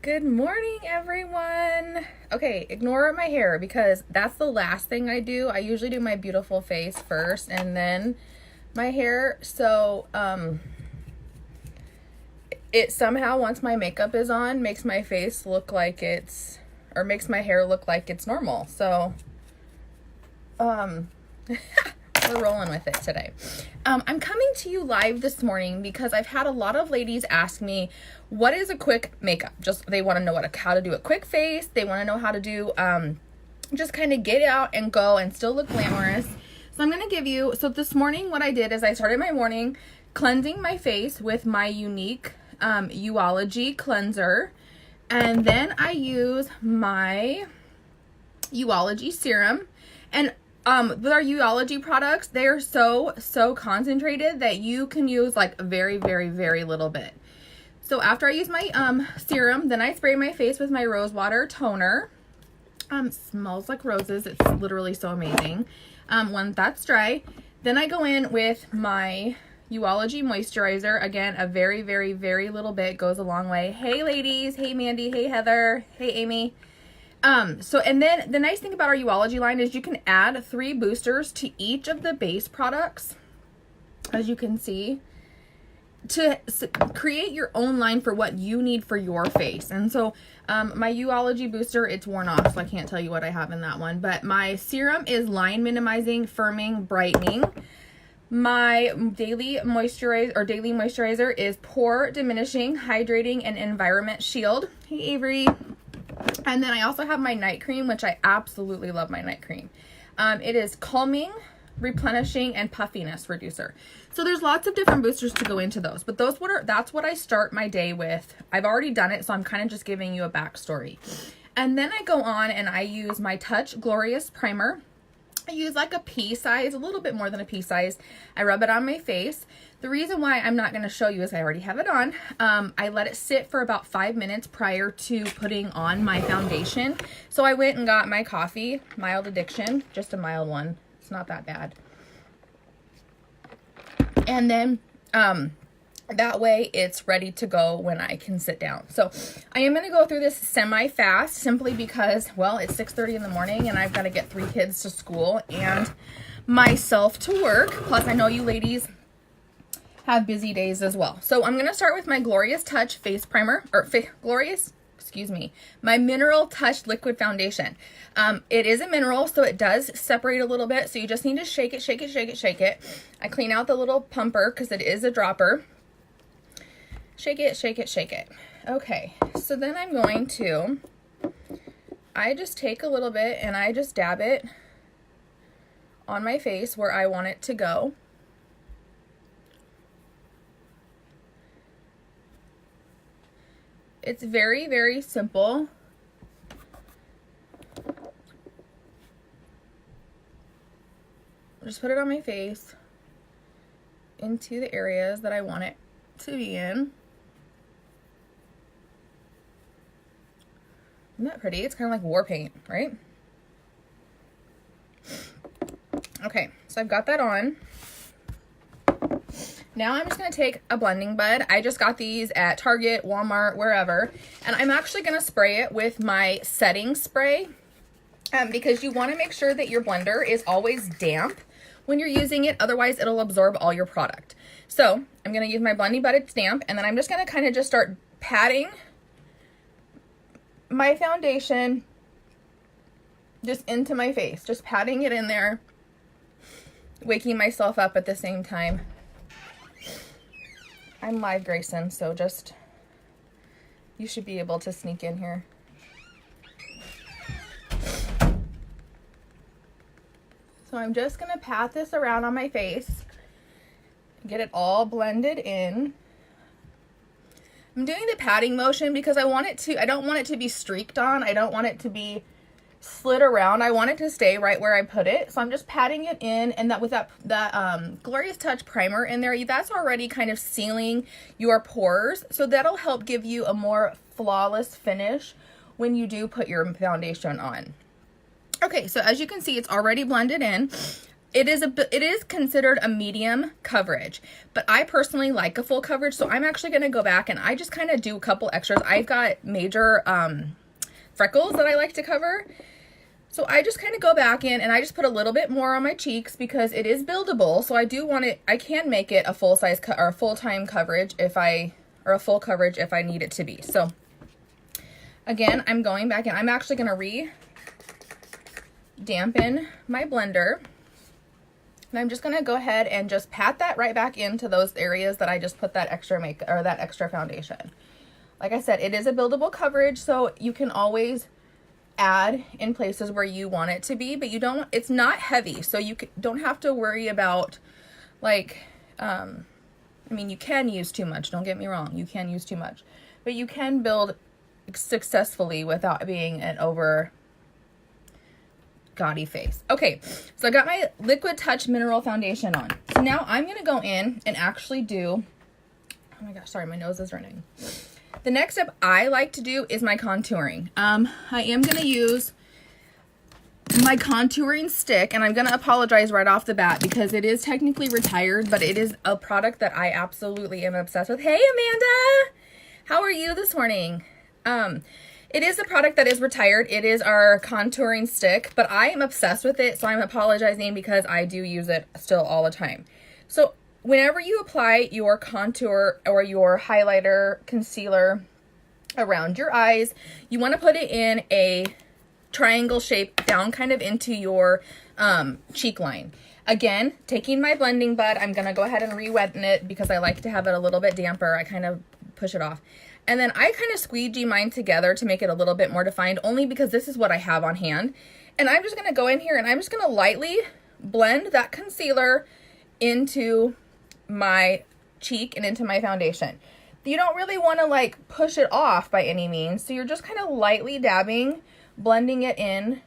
Good morning, everyone. Okay, ignore my hair because that's the last thing I do. I usually do my beautiful face first and then my hair. So, it somehow, once my makeup is on, makes my face look like or makes my hair look like it's normal. So, we're rolling with it today. I'm coming to you live this morning because I've had a lot of ladies ask me, what is a quick makeup? They want to know how to do a quick face. They want to know how to do, just kind of get out and go and still look glamorous. So I'm going to give you, so this morning what I did is I started my morning cleansing my face with my unique Uology cleanser. And then I use my Uology serum. And with our Uology products, they are so concentrated that you can use like very, very, very little bit. So after I use my serum, then I spray my face with my rose water toner. Smells like roses. It's literally so amazing. When that's dry, then I go in with my Uology moisturizer. Again, a very, very, very little bit goes a long way. Hey ladies, hey Mandy, hey Heather, hey Amy. And then the nice thing about our Uology line is you can add 3 boosters to each of the base products, as you can see, to create your own line for what you need for your face. And so my Uology booster, it's worn off, so I can't tell you what I have in that one, but my serum is line minimizing, firming, brightening. My daily moisturizer is pore diminishing, hydrating, and environment shield. Hey Avery. And then I also have my night cream, which I absolutely love my night cream. It is calming, replenishing, and puffiness reducer. So there's lots of different boosters to go into those, but that's what I start my day with. I've already done it, so I'm kind of just giving you a backstory. And then I go on and I use my Touch Glorious Primer. I use like a pea size, a little bit more than a pea size. I rub it on my face. The reason why I'm not going to show you is I already have it on. I let it sit for about 5 minutes prior to putting on my foundation. So I went and got my coffee, Mild Addiction, just a mild one. It's not that bad. And then that way it's ready to go when I can sit down. So I am going to go through this semi-fast simply because, well, it's 6:30 in the morning and I've got to get 3 kids to school and myself to work. Plus I know you ladies have busy days as well. So I'm going to start with my Glorious Touch face primer, my Mineral Touch liquid foundation. It is a mineral, so it does separate a little bit. So you just need to shake it, shake it, shake it, shake it. I clean out the little pumper because it is a dropper. Shake it, shake it, shake it. Okay, so then I just take a little bit and I just dab it on my face where I want it to go. It's very, very simple. Just put it on my face into the areas that I want it to be in. Isn't that pretty? It's kind of like war paint, right? Okay, so I've got that on. Now I'm just going to take a blending bud. I just got these at Target, Walmart, wherever. And I'm actually going to spray it with my setting spray because you want to make sure that your blender is always damp when you're using it. Otherwise, it'll absorb all your product. So I'm going to use my blending bud. It's damp. And then I'm just going to kind of just start patting my foundation just into my face. Just patting it in there, waking myself up at the same time. I'm live, Grayson, so you should be able to sneak in here. So I'm just going to pat this around on my face, get it all blended in. I'm doing the patting motion because I don't want it to be streaked on. I don't want it to be slid around. I want it to stay right where I put it. So I'm just patting it in, and that with that Glorious Touch primer in there, that's already kind of sealing your pores. So that'll help give you a more flawless finish when you do put your foundation on. Okay, so as you can see, it's already blended in. it is considered a medium coverage, but I personally like a full coverage, so I'm actually going to go back and I just kind of do a couple extras. I've got major freckles that I like to cover, so I just kind of go back in and I just put a little bit more on my cheeks because it is buildable. So I do want it, I can make it a full size or a full-time coverage or a full coverage if I need it to be. So again, I'm going back in. I'm actually going to re-dampen my blender. And I'm just going to go ahead and just pat that right back into those areas that I just put that extra makeup or that extra foundation. Like I said, it is a buildable coverage, so you can always add in places where you want it to be, but you don't, it's not heavy, so you don't have to worry about like, I mean, you can use too much, don't get me wrong, you can use too much, but you can build successfully without being an over gaudy face. Okay, so I got my Liquid Touch Mineral Foundation on. So now I'm going to go in and actually do, oh my gosh, sorry, my nose is running. The next step I like to do is my contouring. I am going to use my contouring stick, and I'm going to apologize right off the bat because it is technically retired, but it is a product that I absolutely am obsessed with. Hey, Amanda! How are you this morning? It is a product that is retired. It is our contouring stick, but I am obsessed with it, so I'm apologizing because I do use it still all the time. So whenever you apply your contour or your highlighter, concealer around your eyes, you want to put it in a triangle shape down kind of into your cheek line. Again, taking my blending bud, I'm going to go ahead and re-wetten it because I like to have it a little bit damper. I kind of push it off. And then I kind of squeegee mine together to make it a little bit more defined, only because this is what I have on hand. And I'm just going to go in here and I'm just going to lightly blend that concealer into my cheek and into my foundation. You don't really want to like push it off by any means. So you're just kind of lightly dabbing, blending it in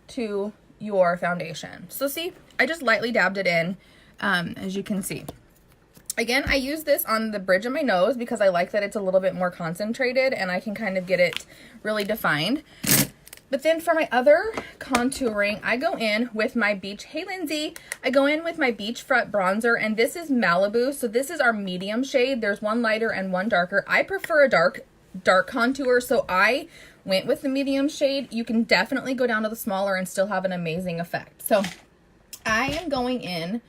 to your foundation. So see, I just lightly dabbed it in, as you can see. Again, I use this on the bridge of my nose because I like that it's a little bit more concentrated and I can kind of get it really defined. But then for my other contouring, I go in with my Beach, hey Lindsay, I go in with my Beachfront bronzer, and this is Malibu. So this is our medium shade. There's one lighter and one darker. I prefer a dark contour, so I went with the medium shade. You can definitely go down to the smaller and still have an amazing effect. So I am going in,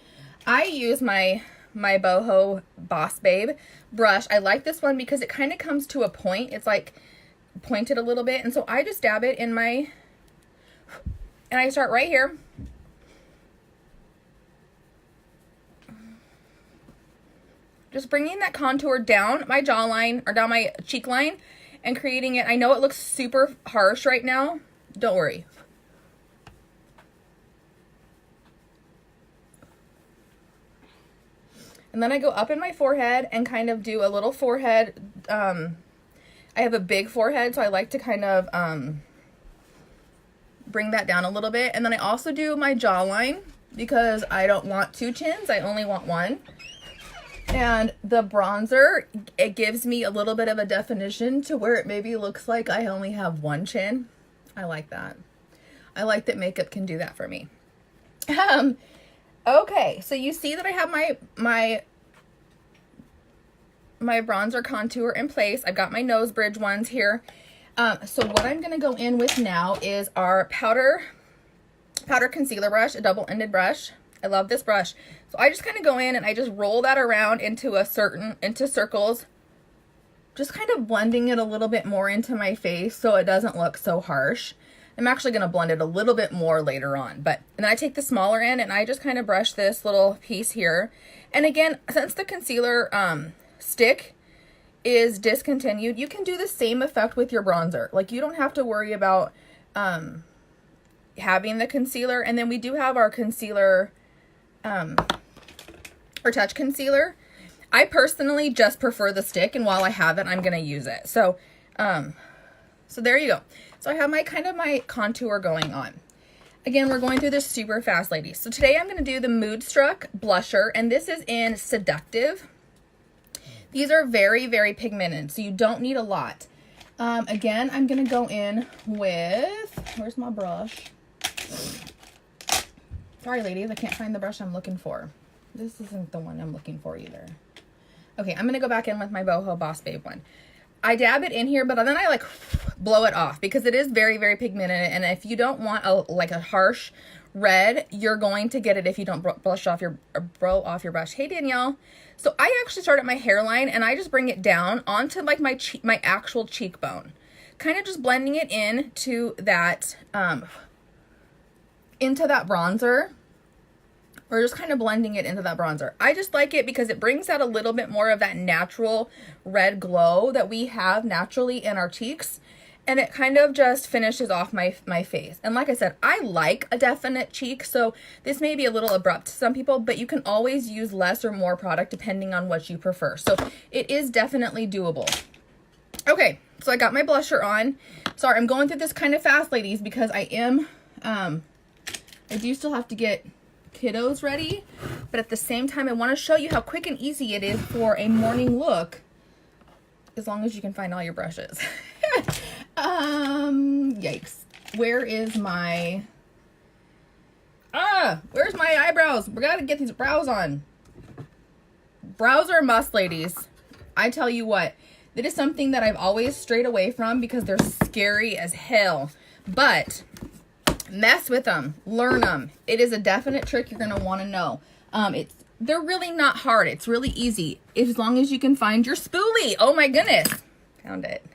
I use my Boho Boss Babe brush. I like this one because it kind of comes to a point. It's like pointed a little bit, and so I just dab it in my, and I start right here. Just bringing that contour down my jawline or down my cheek line and creating it. I know it looks super harsh right now. Don't worry. And then I go up in my forehead and kind of do a little forehead. I have a big forehead, so I like to kind of bring that down a little bit. And then I also do my jawline because I don't want two chins. I only want one. And the bronzer, it gives me a little bit of a definition to where it maybe looks like I only have one chin. I like that. I like that makeup can do that for me. Okay, so you see that I have my bronzer contour in place. I've got my nose bridge ones here. So what I'm going to go in with now is our powder concealer brush, a double-ended brush. I love this brush. So I just kind of go in and I just roll that around into circles, just kind of blending it a little bit more into my face so it doesn't look so harsh. I'm actually going to blend it a little bit more later on, and then I take the smaller end and I just kind of brush this little piece here. And again, since the concealer stick is discontinued, you can do the same effect with your bronzer. Like, you don't have to worry about having the concealer. And then we do have our concealer, our touch concealer. I personally just prefer the stick, and while I have it, I'm going to use it. So there you go. So I have my contour going on. Again, we're going through this super fast, ladies. So today I'm going to do the Moodstruck blusher, and this is in Seductive. These are very, very pigmented, so you don't need a lot. Again, I'm going to go in with, where's my brush? Sorry, ladies, I can't find the brush I'm looking for. This isn't the one I'm looking for either. Okay, I'm going to go back in with my Boho Boss Babe one. I dab it in here, but then I like blow it off because it is very, very pigmented. And if you don't want a harsh red, you're going to get it if you don't blow off your brush. Hey, Danielle. So I actually start at my hairline and I just bring it down onto like my actual cheekbone. Kind of just blending it into that bronzer. Or just kind of blending it into that bronzer. I just like it because it brings out a little bit more of that natural red glow that we have naturally in our cheeks. And it kind of just finishes off my face. And like I said, I like a definite cheek, so this may be a little abrupt to some people, but you can always use less or more product depending on what you prefer. So it is definitely doable. Okay, so I got my blusher on. Sorry, I'm going through this kind of fast, ladies, because I do still have to get kiddos ready, but at the same time I want to show you how quick and easy it is for a morning look, as long as you can find all your brushes. Yikes. Where's my eyebrows? We gotta get these brows on. Brows are a must, ladies. I tell you what, that is something that I've always strayed away from because they're scary as hell, but mess with them, learn them. It is a definite trick you're going to want to know. They're really not hard. It's really easy as long as you can find your spoolie. Oh my goodness. Found it.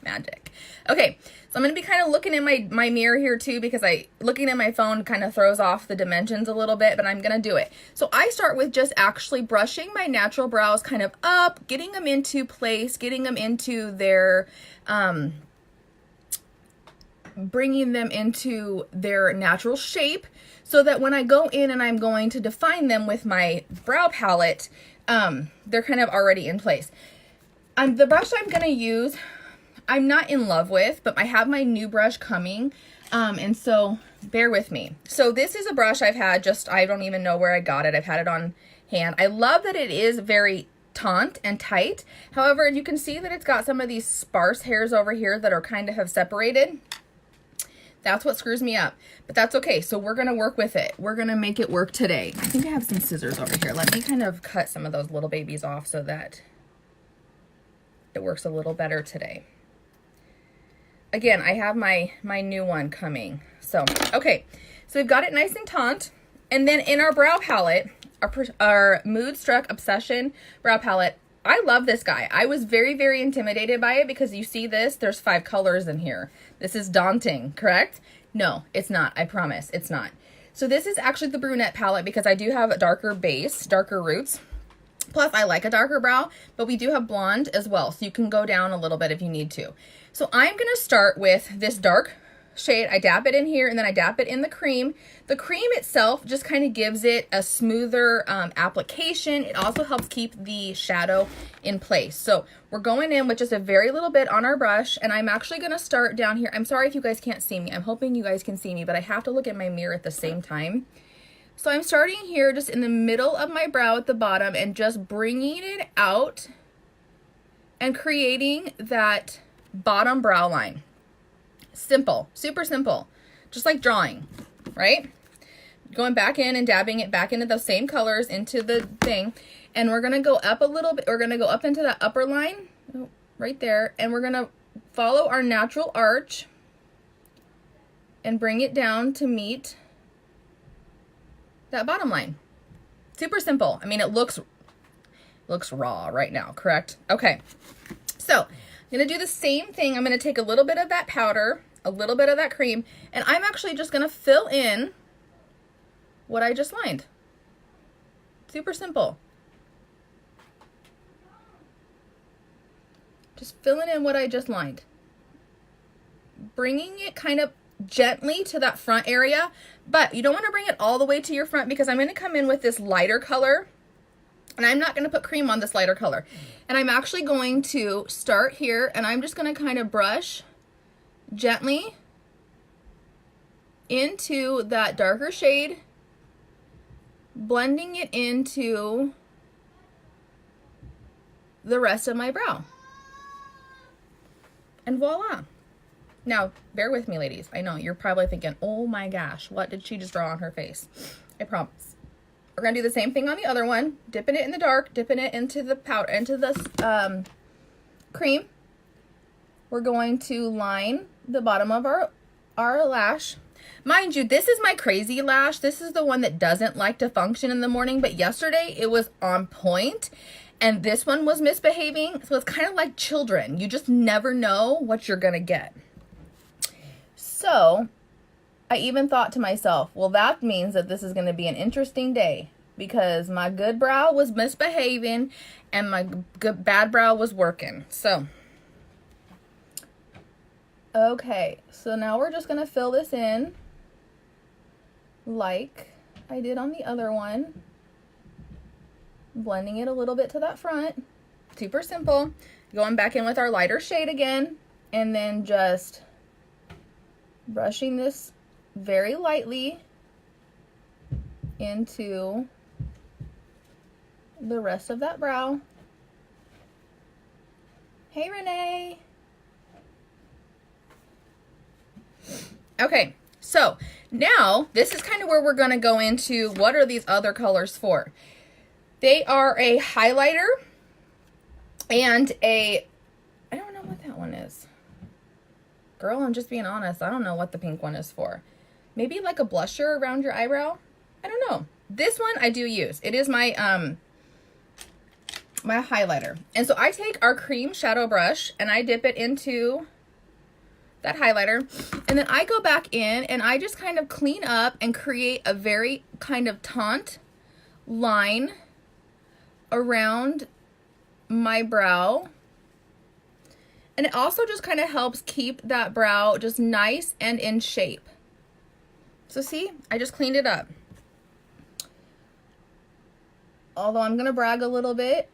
Magic. Okay. So I'm going to be kind of looking in my mirror here too, because looking at my phone kind of throws off the dimensions a little bit, but I'm going to do it. So I start with just actually brushing my natural brows kind of up, getting them into place, getting them into their, bringing them into their natural shape so that when I go in and I'm going to define them with my brow palette, they're kind of already in place. The brush I'm going to use, I'm not in love with, but I have my new brush coming, and so bear with me. So this is a brush I've had I don't even know where I got it. I've had it on hand. I love that it is very taut and tight. However, you can see that it's got some of these sparse hairs over here that are kind of have separated. That's what screws me up, but that's okay. So we're going to work with it. We're going to make it work today. I think I have some scissors over here. Let me kind of cut some of those little babies off so that it works a little better today. Again, I have my new one coming. So, okay. So we've got it nice and taut. And then in our brow palette, our Mood Struck Obsession brow palette, I love this guy. I was very, very intimidated by it because you see this, there's 5 colors in here. This is daunting, correct? No, it's not. I promise it's not. So this is actually the brunette palette because I do have a darker base, darker roots. Plus I like a darker brow, but we do have blonde as well. So you can go down a little bit if you need to. So I'm going to start with this dark shade. I dab it in here and then I dab it in the cream. The cream itself just kind of gives it a smoother application. It also helps keep the shadow in place. So we're going in with just a very little bit on our brush, and I'm actually going to start down here. I'm sorry if you guys can't see me. I'm hoping you guys can see me, but I have to look at my mirror at the same time. So I'm starting here just in the middle of my brow at the bottom and just bringing it out and creating that bottom brow line. Simple, super simple, just like drawing, right? Going back in and dabbing it back into those same colors into the thing. And we're going to go up a little bit. We're going to go up into that upper line right there. And we're going to follow our natural arch and bring it down to meet that bottom line. Super simple. I mean, it looks raw right now, correct? Okay. So I'm going to do the same thing. I'm going to take a little bit of that powder, a little bit of that cream, and I'm actually just going to fill in what I just lined. Super simple. Just filling in what I just lined. Bringing it kind of gently to that front area, but you don't want to bring it all the way to your front because I'm going to come in with this lighter color. And I'm not going to put cream on this lighter color. And I'm actually going to start here and I'm just going to kind of brush gently into that darker shade, blending it into the rest of my brow. And voila. Now, bear with me, ladies. I know you're probably thinking, oh my gosh, what did she just draw on her face? I promise. We're going to do the same thing on the other one. Dipping it in the dark, dipping it into the powder, into the cream. We're going to line the bottom of our lash. Mind you, this is my crazy lash. This is the one that doesn't like to function in the morning, but yesterday it was on point and this one was misbehaving. So it's kind of like children. You just never know what you're going to get. So I even thought to myself, well, that means that this is going to be an interesting day because my good brow was misbehaving and my bad brow was working. So, okay, so now we're just going to fill this in like I did on the other one. Blending it a little bit to that front. Super simple. Going back in with our lighter shade again and then just brushing this very lightly into the rest of that brow. Hey, Renee. Okay, so now this is kind of where we're going to go into what are these other colors for. They are a highlighter and I don't know what that one is. Girl, I'm just being honest. I don't know what the pink one is for. Maybe like a blusher around your eyebrow? I don't know. This one I do use. It is my my highlighter. And so I take our cream shadow brush and I dip it into that highlighter. And then I go back in and I just kind of clean up and create a very kind of taunt line around my brow. And it also just kind of helps keep that brow just nice and in shape. So see, I just cleaned it up. Although I'm going to brag a little bit,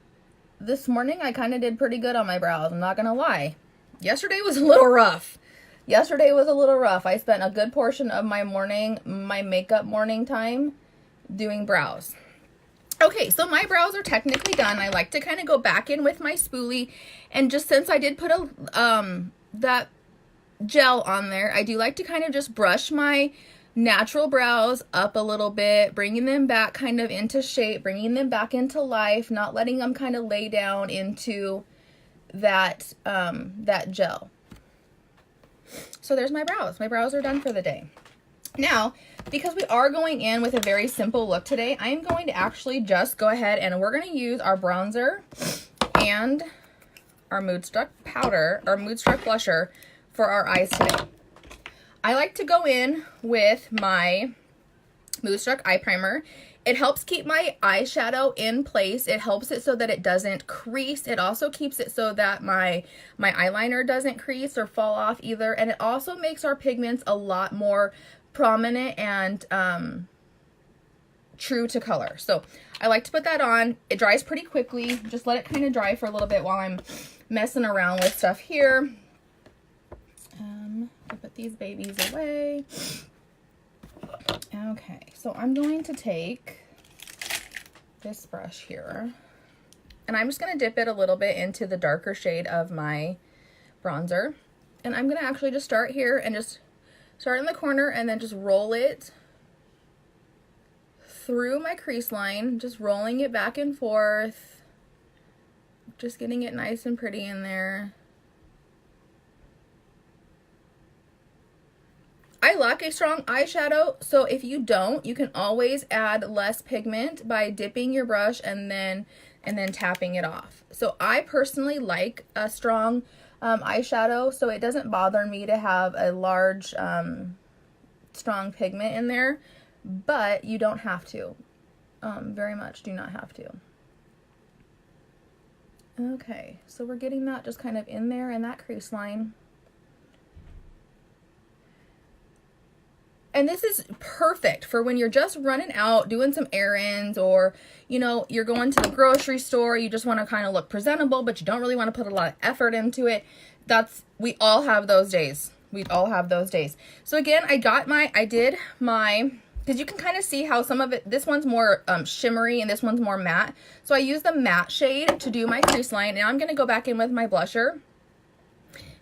this morning I kind of did pretty good on my brows. I'm not going to lie. Yesterday was a little rough. I spent a good portion of my makeup morning time doing brows. Okay, so my brows are technically done. I like to kind of go back in with my spoolie, and just since I did put that gel on there, I do like to kind of just brush my natural brows up a little bit, bringing them back kind of into shape, bringing them back into life, not letting them kind of lay down into that that gel. So there's my brows. My brows are done for the day. Now, because we are going in with a very simple look today, I am going to actually just go ahead and we're going to use our bronzer and our Moodstruck powder, or Moodstruck blusher for our eyes today. I like to go in with my Moodstruck eye primer. It helps keep my eyeshadow in place. It helps it so that it doesn't crease. It also keeps it so that my eyeliner doesn't crease or fall off either. And it also makes our pigments a lot more prominent and true to color. So I like to put that on. It dries pretty quickly. Just let it kind of dry for a little bit while I'm messing around with stuff here. I'll put these babies away. Okay, so I'm going to take this brush here and I'm just going to dip it a little bit into the darker shade of my bronzer. And I'm going to actually just start here and just start in the corner and then just roll it through my crease line, just rolling it back and forth, just getting it nice and pretty in there. I like a strong eyeshadow, so if you don't, you can always add less pigment by dipping your brush and then tapping it off. So I personally like a strong eyeshadow, so it doesn't bother me to have a large strong pigment in there, but you don't have to. Very much do not have to. Okay, so we're getting that just kind of in there in that crease line. And this is perfect for when you're just running out, doing some errands, or, you know, you're going to the grocery store, you just want to kind of look presentable, but you don't really want to put a lot of effort into it. We all have those days. We all have those days. So again, I did my, because you can kind of see how some of it, this one's more shimmery and this one's more matte. So I use the matte shade to do my crease line, and I'm going to go back in with my blusher.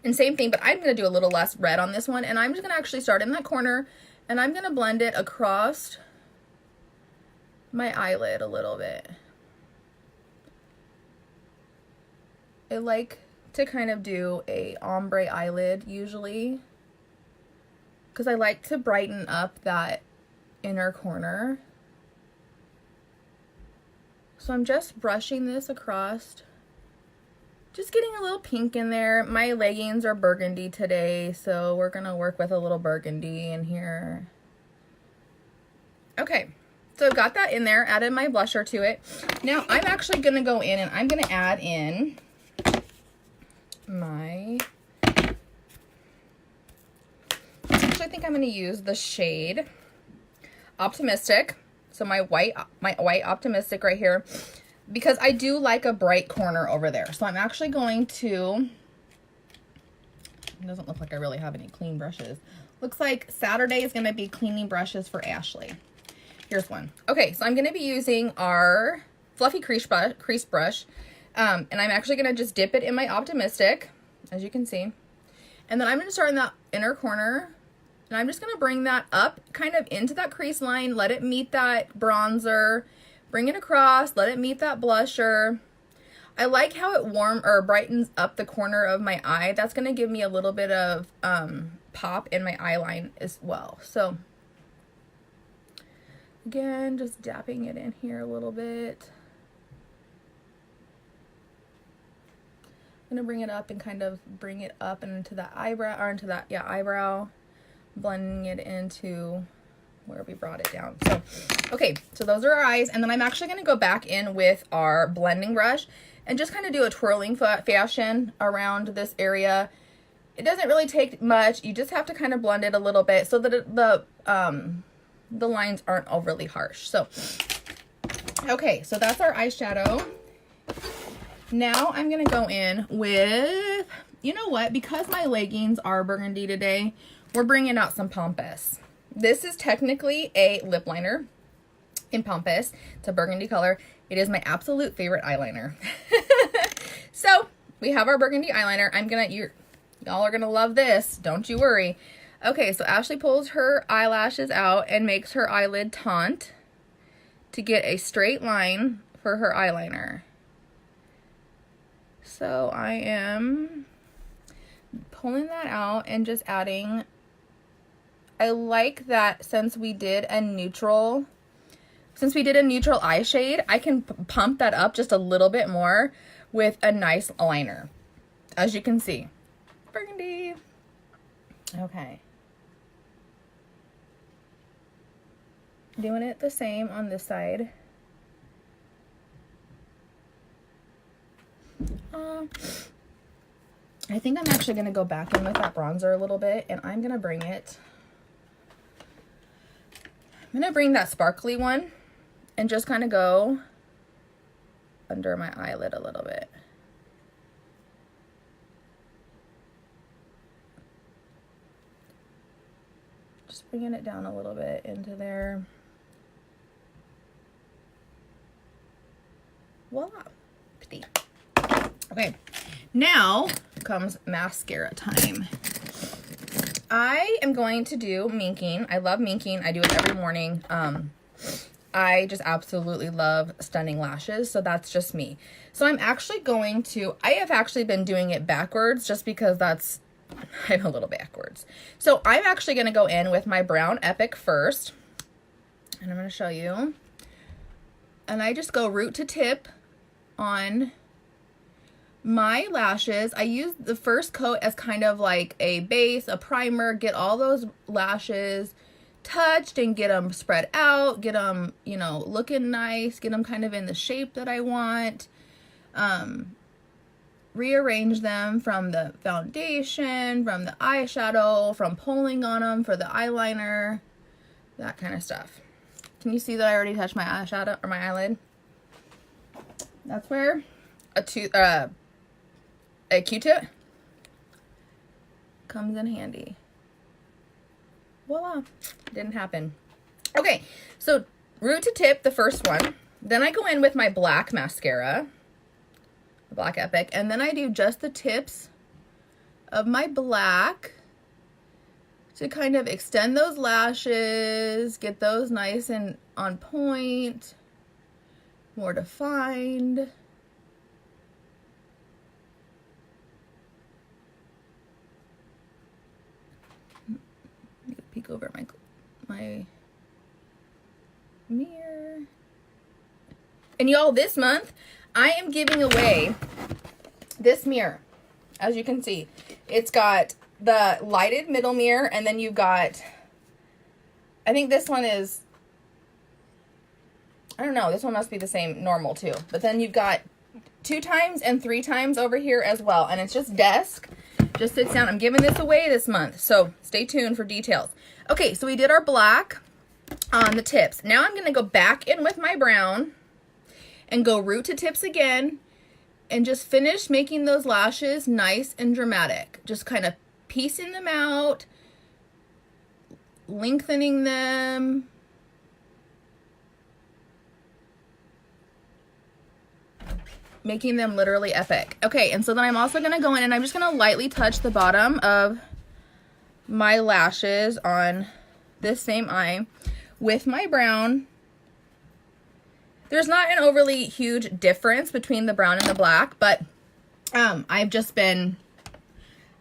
And same thing, but I'm going to do a little less red on this one, and I'm just going to actually start in that corner. And I'm going to blend it across my eyelid a little bit. I like to kind of do a ombre eyelid usually, because I like to brighten up that inner corner. So I'm just brushing this across, just getting a little pink in there. My leggings are burgundy today, so we're gonna work with a little burgundy in here. Okay, so I've got that in there, added my blusher to it. Now I'm actually gonna go in and I'm gonna add in my, actually I think I'm gonna use the shade Optimistic. So my white Optimistic right here, because I do like a bright corner over there. So I'm actually going to, it doesn't look like I really have any clean brushes. Looks like Saturday is gonna be cleaning brushes for Ashley. Here's one. Okay, so I'm gonna be using our fluffy crease brush. And I'm actually gonna just dip it in my Optimistic, as you can see. And then I'm gonna start in that inner corner, and I'm just gonna bring that up kind of into that crease line, let it meet that bronzer, bring it across, let it meet that blusher. I like how it brightens up the corner of my eye. That's gonna give me a little bit of pop in my eye line as well. So again, just dapping it in here a little bit. I'm gonna bring it up and kind of bring it up and into that eyebrow, or into that, yeah, eyebrow, blending it into where we brought it down. So, okay, so those are our eyes. And then I'm actually gonna go back in with our blending brush and just kind of do a twirling fashion around this area. It doesn't really take much. You just have to kind of blend it a little bit so that the lines aren't overly harsh. So, okay, so that's our eyeshadow. Now I'm gonna go in with, you know what, because my leggings are burgundy today, we're bringing out some Pampas. This is technically a lip liner in Pampas. It's a burgundy color. It is my absolute favorite eyeliner. So we have our burgundy eyeliner. Y'all are gonna love this, don't you worry. Okay, so Ashley pulls her eyelashes out and makes her eyelid taunt to get a straight line for her eyeliner. So I am pulling that out and just adding, I like that since we did a neutral eye shade, I can pump that up just a little bit more with a nice liner. As you can see, burgundy. Okay. Doing it the same on this side. I think I'm actually going to go back in with that bronzer a little bit, and I'm going to bring that sparkly one and just kind of go under my eyelid a little bit. Just bringing it down a little bit into there. Voila. Pretty. Okay, now comes mascara time. I am going to do minking. I love minking. I do it every morning. I just absolutely love stunning lashes, so that's just me. So I'm actually I have actually been doing it backwards just because I'm a little backwards. So I'm actually going to go in with my Brown Epic first, and I'm going to show you. And I just go root to tip on my lashes. I use the first coat as kind of like a base, a primer, get all those lashes touched and get them spread out, get them, looking nice, get them kind of in the shape that I want. Rearrange them from the foundation, from the eyeshadow, from pulling on them for the eyeliner, that kind of stuff. Can you see that I already touched my eyeshadow or my eyelid? That's where a Q-tip comes in handy. Voila, didn't happen. Okay, so root to tip, the first one. Then I go in with my black mascara, Black Epic, and then I do just the tips of my black to kind of extend those lashes, get those nice and on point. more defined. Peek over at my mirror. And y'all, this month I am giving away this mirror. As you can see, it's got the lighted middle mirror, and then you've got, I think this one is, I don't know, this one must be the same normal too. But then you've got 2 times and 3 times over here as well. And it's just desk, just sits down. I'm giving this away this month, so stay tuned for details. Okay, so we did our black on the tips. Now I'm gonna go back in with my brown and go root to tips again and just finish making those lashes nice and dramatic. Just kind of piecing them out, lengthening them. Making them literally epic. Okay, and so then I'm also gonna go in and I'm just gonna lightly touch the bottom of my lashes on this same eye with my brown. There's not an overly huge difference between the brown and the black, but I've just been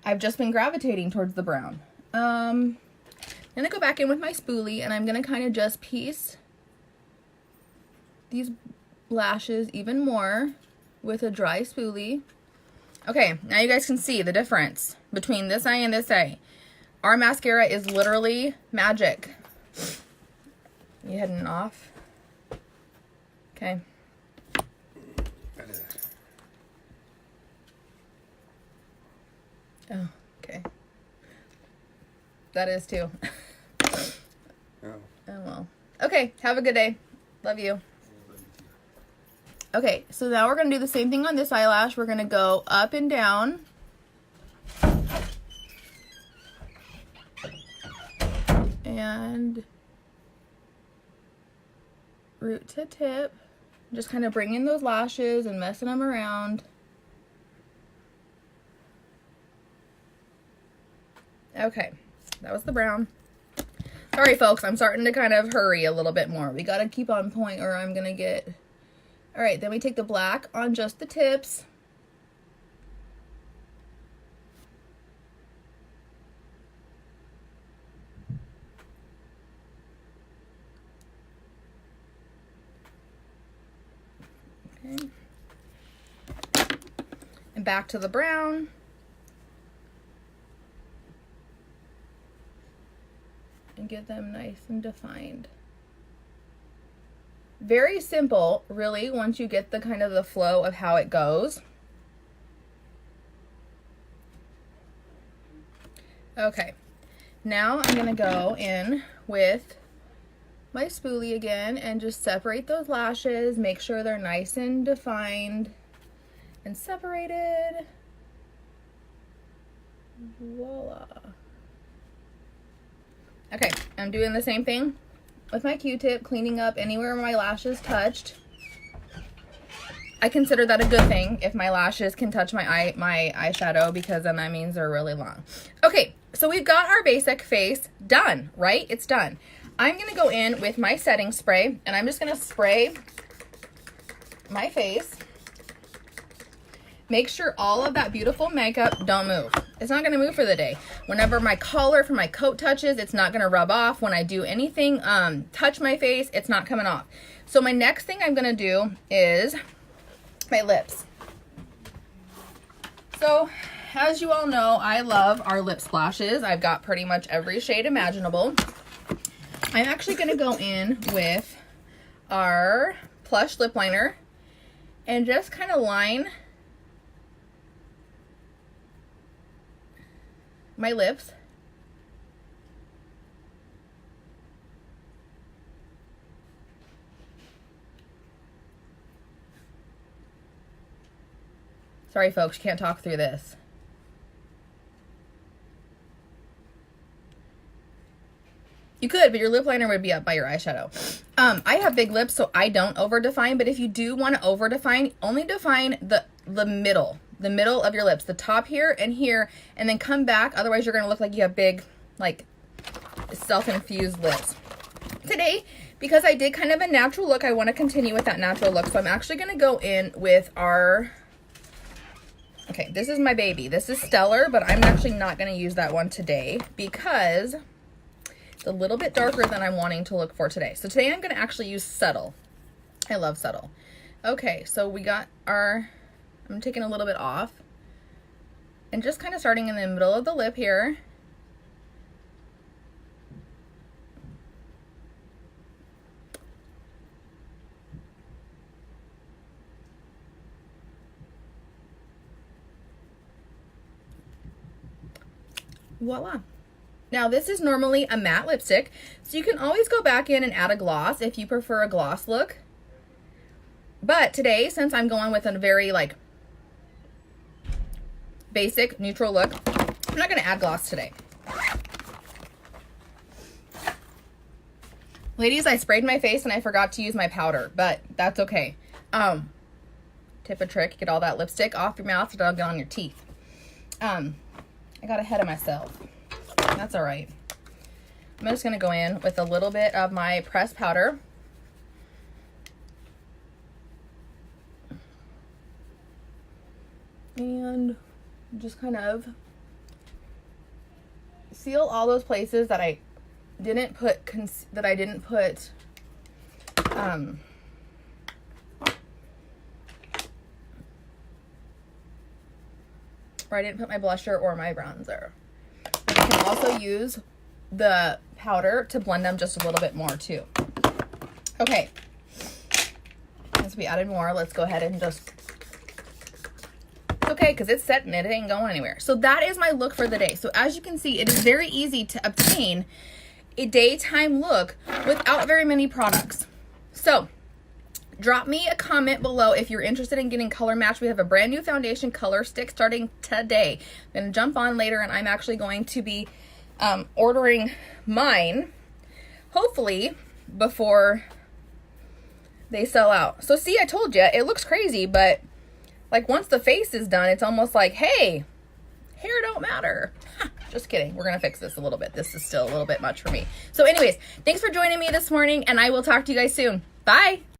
gravitating towards the brown. I'm gonna go back in with my spoolie and I'm gonna kind of just piece these lashes even more with a dry spoolie. Okay, now you guys can see the difference between this eye and this eye. Our mascara is literally magic. You heading off? Okay. Oh, okay. That is too. Oh well. Okay, have a good day. Love you. Okay, so now we're going to do the same thing on this eyelash. We're going to go up and down. And root to tip. Just kind of bringing those lashes and messing them around. Okay, that was the brown. Sorry, folks, I'm starting to kind of hurry a little bit more. We got to keep on point or I'm going to get... All right, then we take the black on just the tips. Okay. And back to the brown. And get them nice and defined. Very simple, really, once you get the kind of the flow of how it goes. Okay, now I'm gonna go in with my spoolie again and just separate those lashes, make sure they're nice and defined and separated. Voila. Okay, I'm doing the same thing with my Q-tip, cleaning up anywhere my lashes touched. I consider that a good thing if my lashes can touch my eyeshadow, because then that means they're really long. Okay, so we've got our basic face done, right? It's done. I'm gonna go in with my setting spray and I'm just gonna spray my face. Make sure all of that beautiful makeup don't move. It's not gonna move for the day. Whenever my collar for my coat touches, it's not gonna rub off. When I do anything, touch my face, it's not coming off. So my next thing I'm gonna do is my lips. So, as you all know, I love our lip splashes. I've got pretty much every shade imaginable. I'm actually gonna go in with our Plush lip liner and just kind of line my lips. Sorry folks, can't talk through this. You could, but your lip liner would be up by your eyeshadow. I have big lips, so I don't over define, but if you do want to over define, only define the middle of your lips, the top here, and then come back. Otherwise, you're going to look like you have big, like, self-infused lips. Today, because I did kind of a natural look, I want to continue with that natural look. So I'm actually going to go in with our, okay, this is my baby. This is Stellar, but I'm actually not going to use that one today because it's a little bit darker than I'm wanting to look for today. So today I'm going to actually use Subtle. I love Subtle. Okay, so we got our, I'm taking a little bit off and just kind of starting in the middle of the lip here. Voila. Now this is normally a matte lipstick, so you can always go back in and add a gloss if you prefer a gloss look. But today, since I'm going with a very like basic neutral look, I'm not going to add gloss today. Ladies, I sprayed my face and I forgot to use my powder, but that's okay. Tip of trick, get all that lipstick off your mouth so it don't get on your teeth. I got ahead of myself. That's all right. I'm just going to go in with a little bit of my pressed powder. And just kind of seal all those places that I didn't put where I didn't put my blusher or my bronzer. You can also use the powder to blend them just a little bit more too. Okay, since we added more, let's go ahead and just, it's okay because it's set and it ain't going anywhere. So that is my look for the day. So as you can see, it is very easy to obtain a daytime look without very many products. So drop me a comment below if you're interested in getting color matched. We have a brand new foundation color stick starting today. I'm going to jump on later and I'm actually going to be ordering mine, hopefully before they sell out. So see, I told you, it looks crazy, but like once the face is done, it's almost like, hey, hair don't matter. Just kidding. We're going to fix this a little bit. This is still a little bit much for me. So anyways, thanks for joining me this morning and I will talk to you guys soon. Bye.